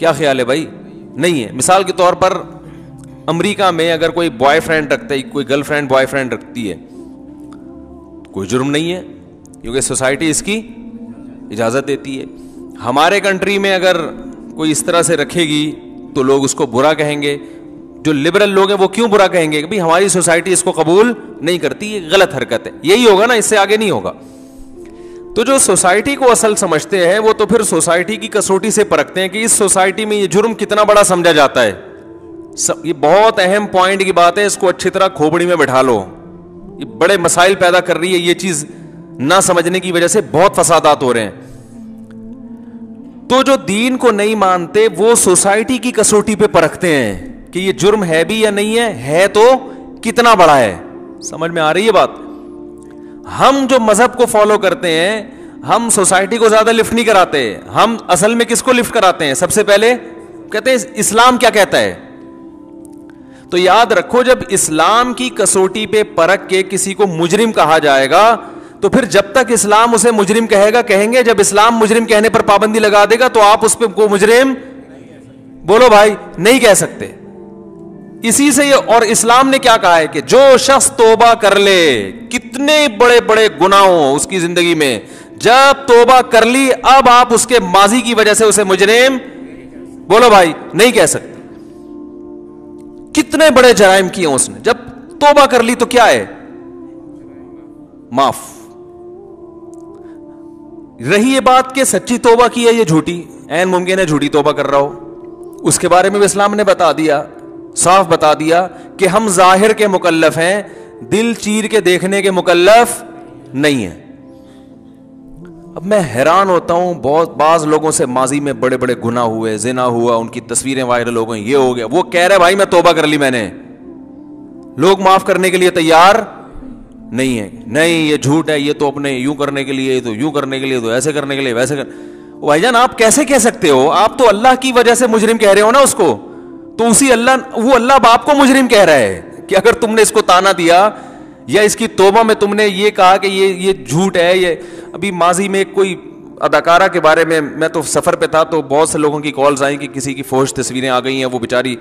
کیا خیال ہے بھائی؟ نہیں ہے. مثال کے طور پر امریکہ میں اگر کوئی بوائے فرینڈ رکھتا ہے, کوئی گرل فرینڈ بوائے فرینڈ رکھتی ہے, کوئی جرم نہیں ہے کیونکہ سوسائٹی اس کی اجازت دیتی ہے. ہمارے کنٹری میں اگر کوئی اس طرح سے رکھے گی تو لوگ اس کو برا کہیں گے. جو لبرل لوگ ہیں وہ کیوں برا کہیں گے کہ بھائی ہماری سوسائٹی اس کو قبول نہیں کرتی, یہ غلط حرکت ہے. یہی ہوگا نا, اس سے آگے نہیں ہوگا. تو جو سوسائٹی کو اصل سمجھتے ہیں وہ تو پھر سوسائٹی کی کسوٹی سے پرکھتے ہیں کہ اس سوسائٹی میں یہ جرم کتنا بڑا سمجھا جاتا ہے. یہ بہت اہم پوائنٹ کی بات ہے, اس کو اچھی طرح کھوپڑی میں بٹھا لو. یہ بڑے مسائل پیدا کر رہی ہے یہ چیز, نہ سمجھنے کی وجہ سے بہت فسادات ہو رہے ہیں. تو جو دین کو نہیں مانتے وہ سوسائٹی کی کسوٹی پہ پرکھتے ہیں کہ یہ جرم ہے بھی یا نہیں ہے تو کتنا بڑا ہے. سمجھ میں آ رہی ہے بات؟ ہم جو مذہب کو فالو کرتے ہیں ہم سوسائٹی کو زیادہ لفٹ نہیں کراتے, ہم اصل میں کس کو لفٹ کراتے ہیں؟ سب سے پہلے کہتے ہیں اسلام کیا کہتا ہے. تو یاد رکھو, جب اسلام کی کسوٹی پہ پرکھ کے کسی کو مجرم کہا جائے گا تو پھر جب تک اسلام اسے مجرم کہے گا کہیں گے, جب اسلام مجرم کہنے پر پابندی لگا دے گا تو آپ اس پہ کو مجرم بولو بھائی نہیں کہہ سکتے. اسی سے یہ, اور اسلام نے کیا کہا ہے کہ جو شخص توبہ کر لے, کتنے بڑے بڑے گناہ ہوں اس کی زندگی میں, جب توبہ کر لی اب آپ اس کے ماضی کی وجہ سے اسے مجرم بولو بھائی نہیں کہہ سکتے. کتنے بڑے جرائم کیے اس نے, جب توبہ کر لی تو کیا ہے, معاف. رہی یہ بات کہ سچی توبہ کی ہے یہ جھوٹی, عین ممکن ہے جھوٹی توبہ کر رہا ہو, اس کے بارے میں بھی اسلام نے بتا دیا, صاف بتا دیا کہ ہم ظاہر کے مکلف ہیں, دل چیر کے دیکھنے کے مکلف نہیں ہیں. اب میں حیران ہوتا ہوں, بہت بعض لوگوں سے ماضی میں بڑے بڑے گناہ ہوئے, زنا ہوا, ان کی تصویریں وائرل ہو گئیں, یہ ہو گیا, وہ کہہ رہے بھائی میں توبہ کر لی میں نے, لوگ معاف کرنے کے لیے تیار نہیں ہے. نہیں یہ جھوٹ ہے, یہ تو اپنے یوں کرنے کے لیے, تو یوں کرنے کے لیے, تو ایسے کرنے کے لیے, ویسے بھائی جان آپ کیسے کہہ سکتے ہو؟ آپ تو اللہ کی وجہ سے مجرم کہہ رہے ہو نا اس کو, تو اسی اللہ, وہ اللہ باپ کو مجرم کہہ رہا ہے کہ اگر تم نے اس کو تانا دیا یا اس کی توبہ میں تم نے یہ کہا کہ یہ جھوٹ ہے. یہ ابھی ماضی میں کوئی اداکارہ کے بارے میں تو سفر پہ تھا تو بہت سے لوگوں کی کالز آئیں کہ کسی کی فوش تصویریں آ گئی ہیں, وہ بیچاری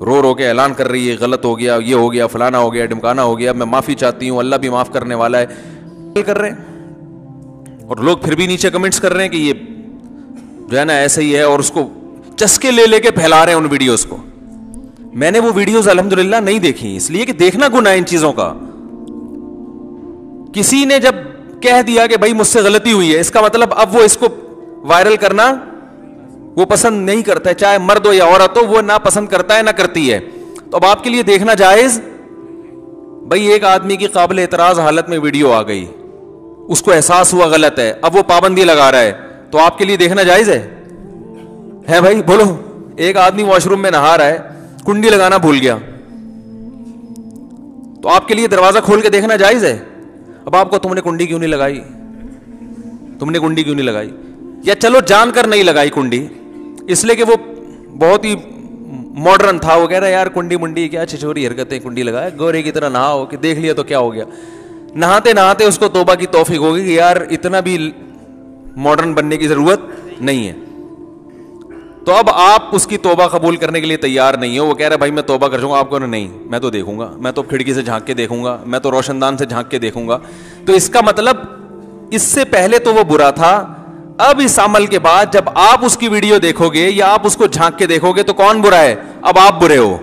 رو رو کے اعلان کر رہی ہے غلط ہو گیا, یہ ہو گیا, فلانا ہو گیا, ڈمکانا ہو گیا, میں معافی چاہتی ہوں, اللہ بھی معاف کرنے والا ہے کر رہے ہیں. اور لوگ پھر بھی نیچے کمنٹس کر رہے ہیں کہ یہ جو ہے نا ایسے ہی ہے, اور اس کو چسکے لے لے کے پھیلا رہے ہیں ان ویڈیوز کو. میں نے وہ ویڈیوز الحمدللہ نہیں دیکھی, اس لیے کہ دیکھنا گناہ ہے ان چیزوں کا. کسی نے جب کہہ دیا کہ بھائی مجھ سے غلطی ہوئی ہے, اس کا مطلب اب وہ اس کو وائرل کرنا وہ پسند نہیں کرتا ہے, چاہے مرد ہو یا عورت ہو, وہ نہ پسند کرتا ہے نہ کرتی ہے. تو اب آپ کے لیے دیکھنا جائز. بھائی ایک آدمی کی قابل اعتراض حالت میں ویڈیو آ گئی, اس کو احساس ہوا غلط ہے, اب وہ پابندی لگا رہا ہے, تو آپ کے لیے دیکھنا جائز ہے بھائی بولو. ایک آدمی واش روم میں نہا رہا ہے, کنڈی لگانا بھول گیا, تو آپ کے لیے دروازہ کھول کے دیکھنا جائز ہے؟ اب آپ کو تم نے کنڈی کیوں نہیں لگائی, تم نے کنڈی کیوں نہیں لگائی, یا چلو جان کر نہیں لگائی کنڈی اس لیے کہ وہ بہت ہی ماڈرن تھا, وہ کہہ رہا ہے یار کنڈی منڈی کیا چھچوری حرکتیں, کنڈی لگائے گورے کی طرح نہاؤ, کہ دیکھ لیا تو کیا ہو گیا. نہاتے نہاتے اس کو توبہ کی توفیق ہوگی کہ یار اتنا بھی ماڈرن بننے کی ضرورت نہیں ہے. تو اب آپ اس کی توبہ قبول کرنے کے لیے تیار نہیں ہو. وہ کہہ رہا ہے بھائی میں توبہ کر جاؤں گا, آپ کو نہیں, میں تو دیکھوں گا, میں تو کھڑکی سے جھانک کے دیکھوں گا, میں تو روشن دان سے جھانک کے دیکھوں گا. تو اس کا مطلب اس سے پہلے تو وہ برا تھا, اب اس عمل کے بعد جب آپ اس کی ویڈیو دیکھو گے یا آپ اس کو جھانک کے دیکھو گے تو کون برا ہے؟ اب آپ برے ہو.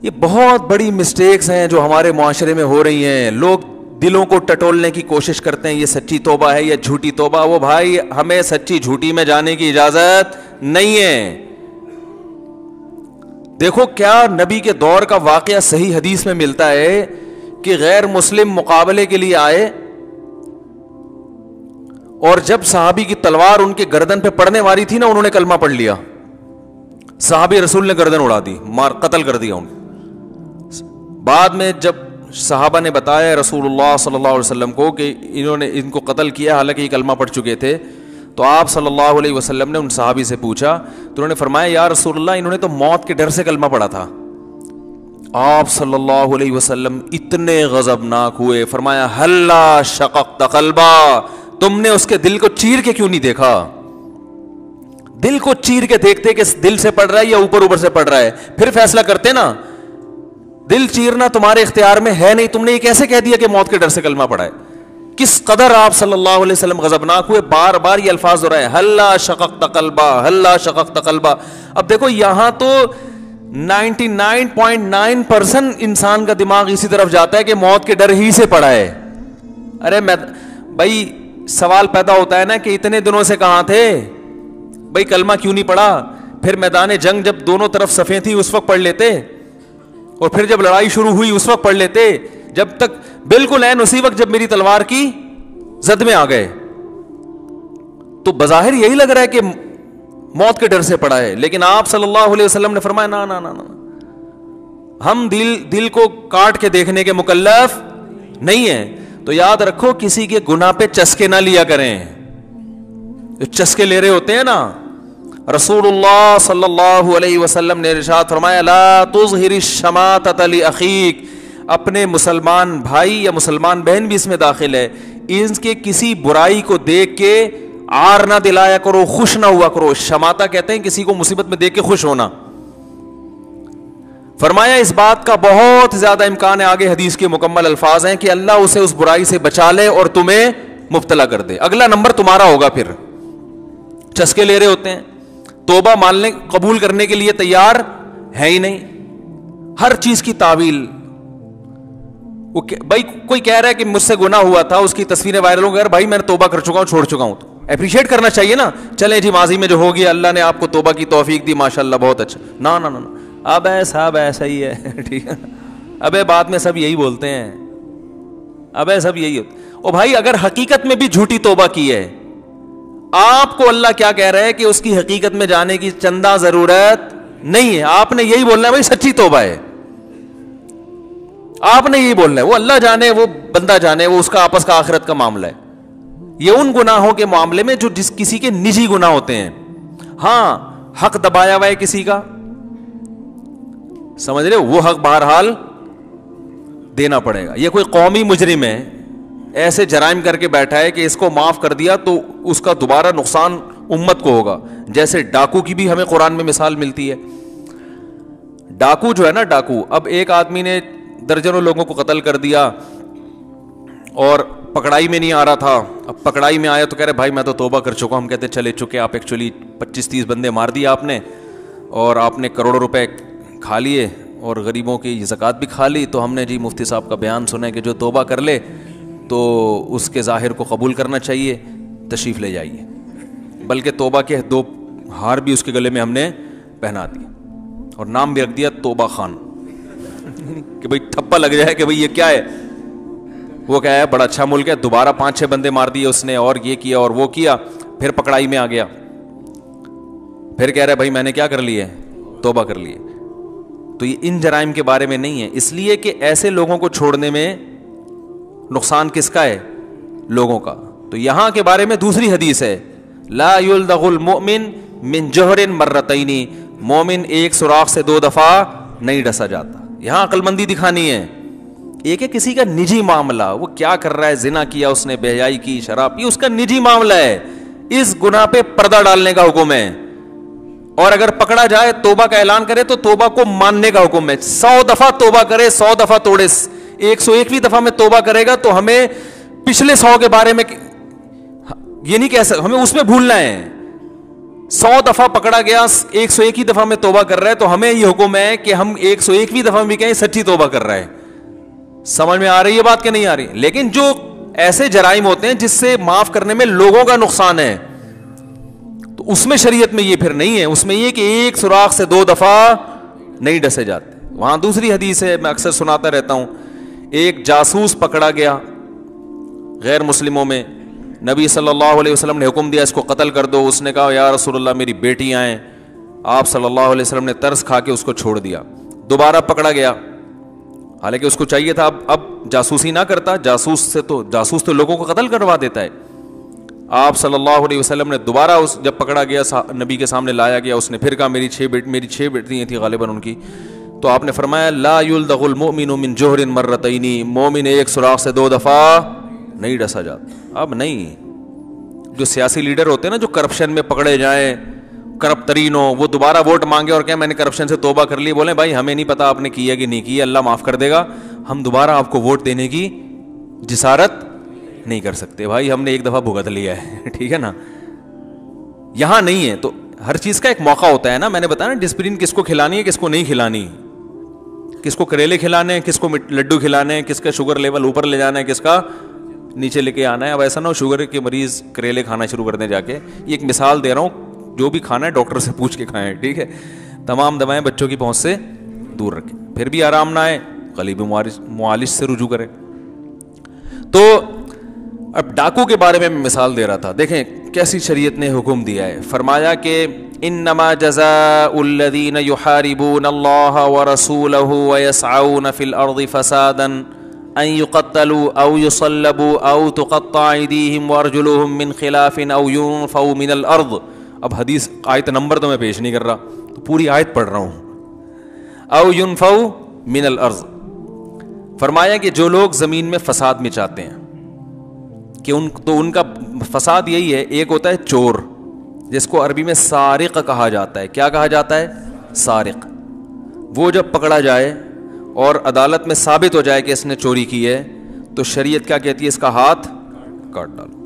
یہ بہت بڑی مسٹیکس ہیں جو ہمارے معاشرے میں ہو رہی ہیں. لوگ دلوں کو ٹٹولنے کی کوشش کرتے ہیں, یہ سچی توبہ ہے یا جھوٹی توبہ. وہ بھائی ہمیں سچی جھوٹی میں جانے کی اجازت نہیں ہے. دیکھو کیا نبی کے دور کا واقعہ صحیح حدیث میں ملتا ہے کہ غیر مسلم مقابلے کے لیے آئے, اور جب صحابی کی تلوار ان کے گردن پہ پڑنے والی تھی نا, انہوں نے کلمہ پڑھ لیا. صحابی رسول نے گردن اڑا دی, مار قتل کر دیا. بعد میں جب صحابہ نے بتایا رسول اللہ صلی اللہ علیہ وسلم کو کہ انہوں نے ان کو قتل کیا, حالانکہ یہ کلمہ پڑھ چکے تھے, تو آپ صلی اللہ علیہ وسلم نے ان صحابی سے پوچھا, تو انہوں نے فرمایا یا رسول اللہ انہوں نے تو موت کے ڈر سے کلمہ پڑھا تھا. آپ صلی اللہ علیہ وسلم اتنے غضبناک ہوئے, فرمایا ہلا شققت قلبا, تم نے اس کے دل کو چیر کے کیوں نہیں دیکھا؟ دل کو چیر کے دیکھتے کہ دل سے پڑھ رہا ہے یا اوپر اوپر سے پڑھ رہا ہے, پھر فیصلہ کرتے نا. دل چیرنا تمہارے اختیار میں ہے نہیں. تم نے یہ کیسے کہہ دیا کہ موت کے ڈر سے کلمہ پڑھا ہے؟ کس قدر آپ صلی اللہ علیہ وسلم غضبناک ہوئے, بار بار یہ الفاظ دہرائے, ہلا شققت قلبا, ہلا شققت قلبا. اب دیکھو یہاں تو 99.9% انسان کا دماغ اسی طرف جاتا ہے کہ موت کے ڈر ہی سے پڑا ہے. ارے میں بھائی سوال پیدا ہوتا ہے نا کہ اتنے دنوں سے کہاں تھے بھائی, کلمہ کیوں نہیں پڑھا؟ پھر میدان جنگ جب دونوں طرف صفیں تھیں اس وقت پڑھ لیتے, اور پھر جب لڑائی شروع ہوئی اس وقت پڑھ لیتے, جب تک بالکل عین اسی وقت جب میری تلوار کی زد میں آ گئے. تو بظاہر یہی لگ رہا ہے کہ موت کے ڈر سے پڑا ہے, لیکن آپ صلی اللہ علیہ وسلم نے فرمایا نا نا نا نا, ہم دل کو کاٹ کے دیکھنے کے مکلف نہیں ہیں. تو یاد رکھو کسی کے گناہ پہ چسکے نہ لیا کریں. جو چسکے لے رہے ہوتے ہیں نا, رسول اللہ صلی اللہ علیہ وسلم نے ارشاد فرمایا لا تظہر الشماتۃ لاخیک, اپنے مسلمان بھائی یا مسلمان بہن بھی اس میں داخل ہے, ان کے کسی برائی کو دیکھ کے عار نہ دلایا کرو, خوش نہ ہوا کرو. شماتہ کہتے ہیں کسی کو مصیبت میں دیکھ کے خوش ہونا. فرمایا اس بات کا بہت زیادہ امکان ہے, آگے حدیث کے مکمل الفاظ ہیں, کہ اللہ اسے اس برائی سے بچا لے اور تمہیں مبتلا کر دے. اگلا نمبر تمہارا ہوگا. پھر چسکے لے رہے ہوتے ہیں, توبہ ماننے قبول کرنے کے لیے تیار ہے ہی نہیں, ہر چیز کی تعویل. بھائی کوئی کہہ رہا ہے کہ مجھ سے گناہ ہوا تھا, اس کی تصویریں وائرل ہو گئی, بھائی میں نے توبہ کر چکا ہوں, چھوڑ چکا ہوں. تو اپریشیٹ کرنا چاہیے نا, چلیں جی ماضی میں جو ہو گیا اللہ نے آپ کو توبہ کی توفیق دی, ماشاءاللہ بہت اچھا. نا نا نا, اب صاحب ایسا ہی ہے, ٹھیک ہے, ابے بعد میں سب یہی بولتے ہیں, ابے سب یہی ہوتا. او بھائی اگر حقیقت میں بھی جھوٹی توبہ کی ہے, آپ کو اللہ کیا کہہ رہا ہے کہ اس کی حقیقت میں جانے کی چندہ ضرورت نہیں ہے. آپ نے یہی بولنا ہے بھائی سچی توبہ ہے, آپ نے یہی بولنا ہے. وہ اللہ جانے, وہ بندہ جانے, وہ اس کا آپس کا آخرت کا معاملہ ہے. یہ ان گناہوں کے معاملے میں جو کسی کے نجی گناہ ہوتے ہیں. ہاں حق دبایا ہوا ہے کسی کا, سمجھ رہے, وہ حق بہرحال دینا پڑے گا. یہ کوئی قومی مجرم ہے, ایسے جرائم کر کے بیٹھا ہے کہ اس کو معاف کر دیا تو اس کا دوبارہ نقصان امت کو ہوگا. جیسے ڈاکو کی بھی ہمیں قرآن میں مثال ملتی ہے. ڈاکو جو ہے نا, ڈاکو, اب ایک آدمی نے درجنوں لوگوں کو قتل کر دیا اور پکڑائی میں نہیں آ رہا تھا. اب پکڑائی میں آیا تو کہہ رہے بھائی میں تو توبہ کر چکا ہوں. ہم کہتے چلے چکے, آپ ایکچولی 25-30 بندے مار دیے آپ نے, اور آپ نے کروڑوں روپے کھا لیے اور غریبوں کی زکوٰۃ بھی کھا لی. تو ہم نے جی مفتی صاحب کا بیان سنا ہے کہ جو توبہ کر لے تو اس کے ظاہر کو قبول کرنا چاہیے, تشریف لے جائیے. بلکہ توبہ کے 2 ہار بھی اس کے گلے میں ہم نے پہنا دیے اور نام بھی رکھ دیا توبہ خان, کہ بھئی ٹھپا لگ جائے کہ بھئی یہ کیا ہے. وہ کیا ہے, بڑا اچھا ملک ہے. دوبارہ 5-6 بندے مار دیے اس نے, اور یہ کیا اور وہ کیا, پھر پکڑائی میں آ گیا, پھر کہہ رہا ہے بھائی میں نے کیا کر لی ہے, توبہ کر لی ہے. تو یہ ان جرائم کے بارے میں نہیں ہے, اس لیے کہ ایسے لوگوں کو چھوڑنے میں نقصان کس کا ہے, لوگوں کا. تو یہاں کے بارے میں دوسری حدیث ہے, لا یلدغ المؤمن من جوہر مرتین, مومن ایک سوراخ سے 2 دفعہ نہیں ڈسا جاتا. یہاں عقل مندی دکھانی ہے. ایک ہے کسی کا نجی معاملہ, وہ کیا کر رہا ہے, زنا کیا اس نے, بے حیائی کی, شراب پی, اس کا نجی معاملہ ہے, اس گناہ پہ پردہ ڈالنے کا حکم ہے. اور اگر پکڑا جائے توبہ کا اعلان کرے تو توبہ کو ماننے کا حکم ہے. 100 دفعہ توبہ کرے, 100 دفعہ توڑے, 101ویں دفعہ میں توبہ کرے گا تو ہمیں پچھلے 100 کے بارے میں یہ نہیں کہہ سکتے, ہمیں اس میں بھولنا ہے. 100 دفعہ پکڑا گیا, 101ویں دفعہ میں توبہ کر رہا ہے تو ہمیں یہ حکم ہے کہ ہم 101ویں دفعہ بھی کہیں سچی توبہ کر رہا ہے. سمجھ میں آ رہی ہے بات کہ نہیں آ رہی؟ لیکن جو ایسے جرائم ہوتے ہیں جس سے معاف کرنے میں لوگوں کا نقصان ہے, تو اس میں شریعت میں یہ پھر نہیں ہے. اس میں یہ کہ ایک سوراخ سے 2 دفعہ نہیں ڈسے جاتے. وہاں دوسری حدیث ہے, میں اکثر سناتا رہتا ہوں. ایک جاسوس پکڑا گیا غیر مسلموں میں, نبی صلی اللہ علیہ وسلم نے حکم دیا اس کو قتل کر دو. اس نے کہا یا رسول اللہ میری بیٹی آئیں. آپ صلی اللہ علیہ وسلم نے ترس کھا کے اس کو چھوڑ دیا. دوبارہ پکڑا گیا, حالانکہ اس کو چاہیے تھا اب جاسوسی نہ کرتا, جاسوس تو لوگوں کو قتل کروا دیتا ہے. آپ صلی اللہ علیہ وسلم نے دوبارہ جب پکڑا گیا نبی کے سامنے لایا گیا, اس نے پھر کہا میری 6 بیٹیاں تھیں غالباً ان کی. تو آپ نے فرمایا لا یلدغ المؤمن من جوہر مرتین, مومن ایک سوراخ سے 2 دفعہ نہیں ڈسا جاتا. اب نہیں, جو سیاسی لیڈر ہوتے ہیں نا جو کرپشن میں پکڑے جائیں, کرپٹ ترین ہو, وہ دوبارہ ووٹ مانگے اور کہیں میں نے کرپشن سے توبہ کر لی, بولیں بھائی ہمیں نہیں پتا آپ نے کیا کہ نہیں کیا, اللہ معاف کر دے گا, ہم دوبارہ آپ کو ووٹ دینے کی جسارت نہیں کر سکتے. بھائی ہم نے ایک دفعہ بھگت لیا ہے, ٹھیک ہے نا, یہاں نہیں ہے. تو ہر چیز کا ایک موقع ہوتا ہے نا, میں نے بتایا نا ڈسپلن کس کو کھلانی ہے کس کو نہیں کھلانی, کس کو کریلے کھلانے ہیں, کس کو لڈو کھلانے ہیں, کس کا شوگر لیول اوپر لے جانا ہے, کس کا نیچے لے کے آنا ہے. اب ایسا نہ ہو شوگر کے مریض کریلے کھانا شروع کر دیں جا کے. یہ ایک مثال دے رہا ہوں, جو بھی کھانا ہے ڈاکٹر سے پوچھ کے کھائیں, ٹھیک ہے. تمام دوائیں بچوں کی پہنچ سے دور رکھیں, پھر بھی آرام نہ آئے قریبی معالج سے رجوع کریں. تو اب ڈاکو کے بارے میں مثال دے رہا تھا, دیکھیں کیسی شریعت نے حکم دیا ہے. فرمایا کہ انما جزاء الذین یحاربون اللہ ورسولہ ویسعون فی الارض فسادا ان یقتلوا او یصلبوا او تقطع ایدیہم وارجلہم من خلاف او ینفوا من الارض. اب حدیث آیت نمبر تو میں پیش نہیں کر رہا, تو پوری آیت پڑھ رہا ہوں. او ینفوا من الارض, فرمایا کہ جو لوگ زمین میں فساد میں چاہتے ہیں کہ ان کا فساد یہی ہے. ایک ہوتا ہے چور, جس کو عربی میں سارق کہا جاتا ہے. کیا کہا جاتا ہے؟ سارق. وہ جب پکڑا جائے اور عدالت میں ثابت ہو جائے کہ اس نے چوری کی ہے, تو شریعت کیا کہتی ہے؟ اس کا ہاتھ کاٹ ڈالو.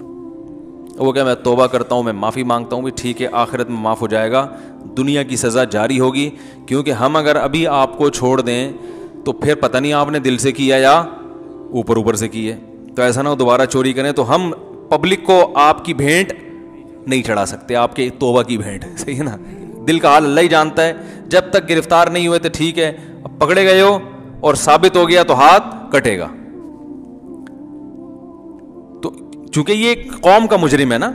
وہ کہ میں توبہ کرتا ہوں, میں معافی مانگتا ہوں, بھی ٹھیک ہے, آخرت میں معاف ہو جائے گا, دنیا کی سزا جاری ہوگی. کیونکہ ہم اگر ابھی آپ کو چھوڑ دیں تو پھر پتہ نہیں آپ نے دل سے کیا یا اوپر سے کی ہے. تو ایسا نہ ہو دوبارہ چوری کریں, تو ہم پبلک کو آپ کی بھینٹ نہیں چڑھا سکتے, آپ کے توبہ کی بھینٹ, صحیح ہے نا. دل کا حال اللہ ہی جانتا ہے. جب تک گرفتار نہیں ہوئے تو ٹھیک ہے, اب پکڑے گئے ہو اور ثابت ہو گیا تو ہاتھ کٹے گا. تو چونکہ یہ ایک قوم کا مجرم ہے نا,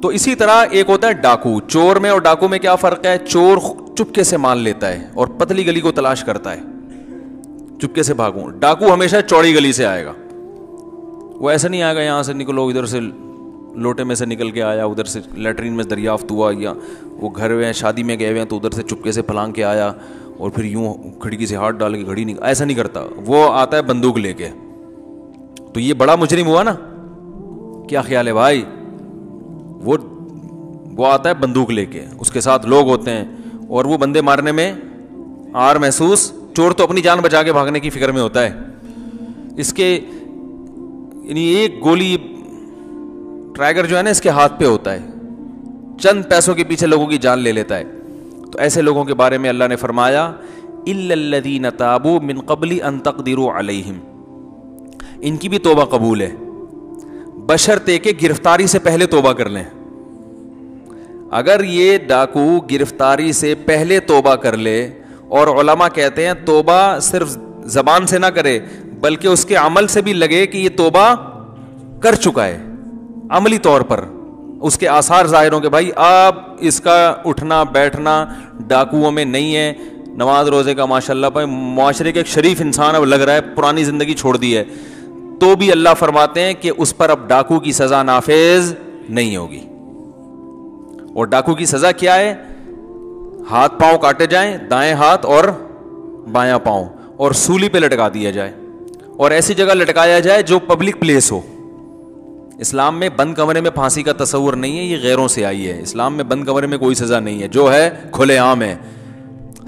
تو اسی طرح ایک ہوتا ہے ڈاکو. چور میں اور ڈاکو میں کیا فرق ہے؟ چور چپکے سے مال لیتا ہے اور پتلی گلی کو تلاش کرتا ہے, چپکے سے بھاگوں. ڈاکو ہمیشہ چوڑی گلی سے آئے گا, وہ ایسا نہیں آئے گا یہاں سے نکلو, ادھر سے لوٹے میں سے نکل کے آیا, ادھر سے لیٹرین میں دریافت ہوا, یا وہ گھر میں شادی میں گئے ہوئے ہیں تو ادھر سے چپکے سے پھلانگ کے آیا اور پھر یوں کھڑکی سے ہاتھ ڈال کے گھڑی نہیں, ایسا نہیں کرتا. وہ آتا ہے بندوق لے کے. تو یہ بڑا مجرم ہوا نا, کیا خیال ہے بھائی؟ وہ آتا ہے بندوق لے کے, اس کے ساتھ لوگ ہوتے ہیں اور وہ بندے مارنے میں آر محسوس. چور تو اپنی جان بچا کے بھاگنے کی فکر میں ہوتا ہے. اس کے یعنی ایک گولی ٹرائگر جو ہے نا اس کے ہاتھ پہ ہوتا ہے, چند پیسوں کے پیچھے لوگوں کی جان لے لیتا ہے. تو ایسے لوگوں کے بارے میں اللہ نے فرمایا الا الذین تابوا من قبل ان تقدروا علیہم, ان کی بھی توبہ قبول ہے بشرطے کہ گرفتاری سے پہلے توبہ کر لیں. اگر یہ ڈاکو گرفتاری سے پہلے توبہ کر لے, اور علماء کہتے ہیں توبہ صرف زبان سے نہ کرے بلکہ اس کے عمل سے بھی لگے کہ یہ توبہ کر چکا ہے, عملی طور پر اس کے آثار ظاہر ہوں کہ بھائی اب اس کا اٹھنا بیٹھنا ڈاکوؤں میں نہیں ہے, نماز روزے کا ماشاءاللہ پہ معاشرے کے ایک شریف انسان اب لگ رہا ہے, پرانی زندگی چھوڑ دی ہے. تو بھی اللہ فرماتے ہیں کہ اس پر اب ڈاکو کی سزا نافذ نہیں ہوگی. اور ڈاکو کی سزا کیا ہے؟ ہاتھ پاؤں کاٹے جائیں, دائیں ہاتھ اور بایاں پاؤں, اور سولی پہ لٹکا دیا جائے, اور ایسی جگہ لٹکایا جائے جو پبلک پلیس ہو. اسلام میں بند کمرے میں پھانسی کا تصور نہیں ہے, یہ غیروں سے آئی ہے. اسلام میں بند کمرے میں کوئی سزا نہیں ہے, جو ہے کھلے عام ہے.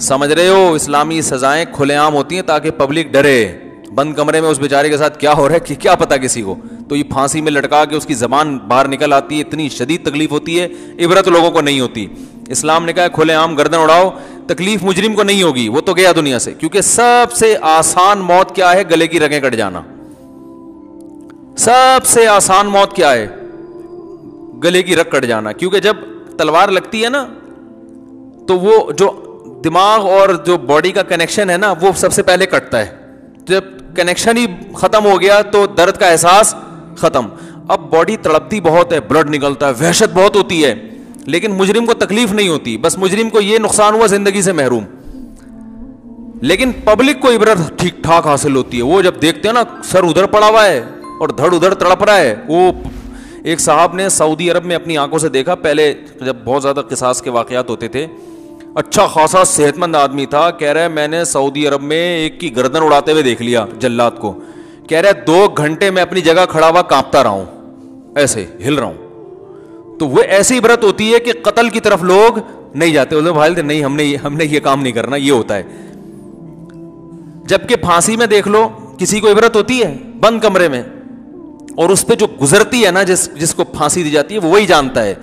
سمجھ رہے ہو, اسلامی سزائیں کھلے عام ہوتی ہیں تاکہ پبلک ڈرے. بند کمرے میں اس بیچارے کے ساتھ کیا ہو رہا ہے کہ کیا پتا کسی کو, تو یہ پھانسی میں لٹکا کے اس کی زبان باہر نکل آتی ہے, اتنی شدید تکلیف ہوتی ہے, عبرت لوگوں کو نہیں ہوتی. اسلام نے کہا کھلے عام گردن اڑاؤ, تکلیف مجرم کو نہیں ہوگی, وہ تو گیا دنیا سے. کیونکہ سب سے آسان موت کیا ہے؟ گلے کی رگیں کٹ جانا. سب سے آسان موت کیا ہے؟ گلے کی رگ کٹ جانا. کیونکہ جب تلوار لگتی ہے نا تو وہ جو دماغ اور جو باڈی کا کنیکشن ہے نا وہ سب سے پہلے کٹتا ہے. جب کنیکشن ہی ختم ہو گیا تو درد کا احساس ختم. اب باڈی تڑپتی بہت ہے, بلڈ نکلتا ہے, وحشت بہت ہوتی ہے, لیکن مجرم کو تکلیف نہیں ہوتی. بس مجرم کو یہ نقصان ہوا زندگی سے محروم. لیکن پبلک کو عبرت ٹھیک ٹھاک حاصل ہوتی ہے. وہ جب دیکھتے ہیں نا سر ادھر پڑا ہوا ہے اور دھڑ ادھر تڑپ رہا ہے. وہ ایک صاحب نے سعودی عرب میں اپنی آنکھوں سے دیکھا, پہلے جب بہت زیادہ قصاص کے واقعات ہوتے تھے, اچھا خاصا صحت مند آدمی تھا, کہہ رہا ہے میں نے سعودی عرب میں ایک کی گردن اڑاتے ہوئے دیکھ لیا جلات کو. کہہ رہا ہے 2 گھنٹے میں اپنی جگہ کھڑا ہوا کانپتا رہا ہوں, ایسے ہل رہا ہوں. تو وہ ایسی عبرت ہوتی ہے کہ قتل کی طرف لوگ نہیں جاتے. اس بھائی نہیں, ہم نے یہ کام نہیں کرنا, یہ ہوتا ہے. جبکہ پھانسی میں دیکھ لو, کسی کو عبرت ہوتی ہے بند کمرے میں, اور اس پہ جو گزرتی ہے نا, جس کو پھانسی دی جاتی ہے وہ وہی جانتا ہے.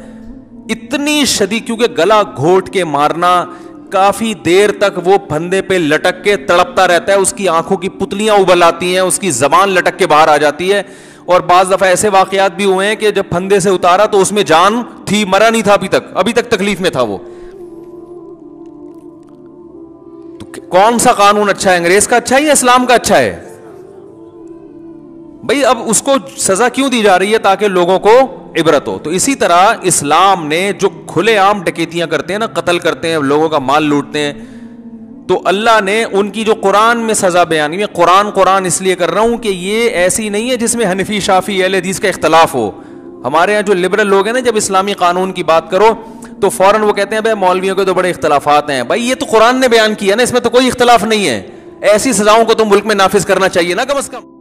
اتنی شدید, کیونکہ گلا گھونٹ کے مارنا, کافی دیر تک وہ پھندے پہ لٹک کے تڑپتا رہتا ہے, اس کی آنکھوں کی پتلیاں ابل آتی ہیں, اس کی زبان لٹک کے باہر آ جاتی ہے. اور بعض دفعہ ایسے واقعات بھی ہوئے ہیں کہ جب پھندے سے اتارا تو اس میں جان تھی, مرا نہیں تھا ابھی تک تکلیف میں تھا وہ. تو کون سا قانون اچھا ہے, انگریز کا اچھا ہے یا اسلام کا اچھا ہے؟ بھئی اب اس کو سزا کیوں دی جا رہی ہے؟ تاکہ لوگوں کو عبرت ہو. تو اسی طرح اسلام نے جو کھلے عام ڈکیتیاں کرتے ہیں نا, قتل کرتے ہیں, لوگوں کا مال لوٹتے ہیں, تو اللہ نے ان کی جو قرآن میں سزا بیان کی, قرآن اس لیے کر رہا ہوں کہ یہ ایسی نہیں ہے جس میں حنفی شافی اہل حدیث کا اختلاف ہو. ہمارے یہاں جو لبرل لوگ ہیں نا, جب اسلامی قانون کی بات کرو تو فوراً وہ کہتے ہیں بھائی مولویوں کے تو بڑے اختلافات ہیں. بھائی یہ تو قرآن نے بیان کیا نا, اس میں تو کوئی اختلاف نہیں ہے. ایسی سزاؤں کو تو ملک میں نافذ کرنا چاہیے نا کم از کم.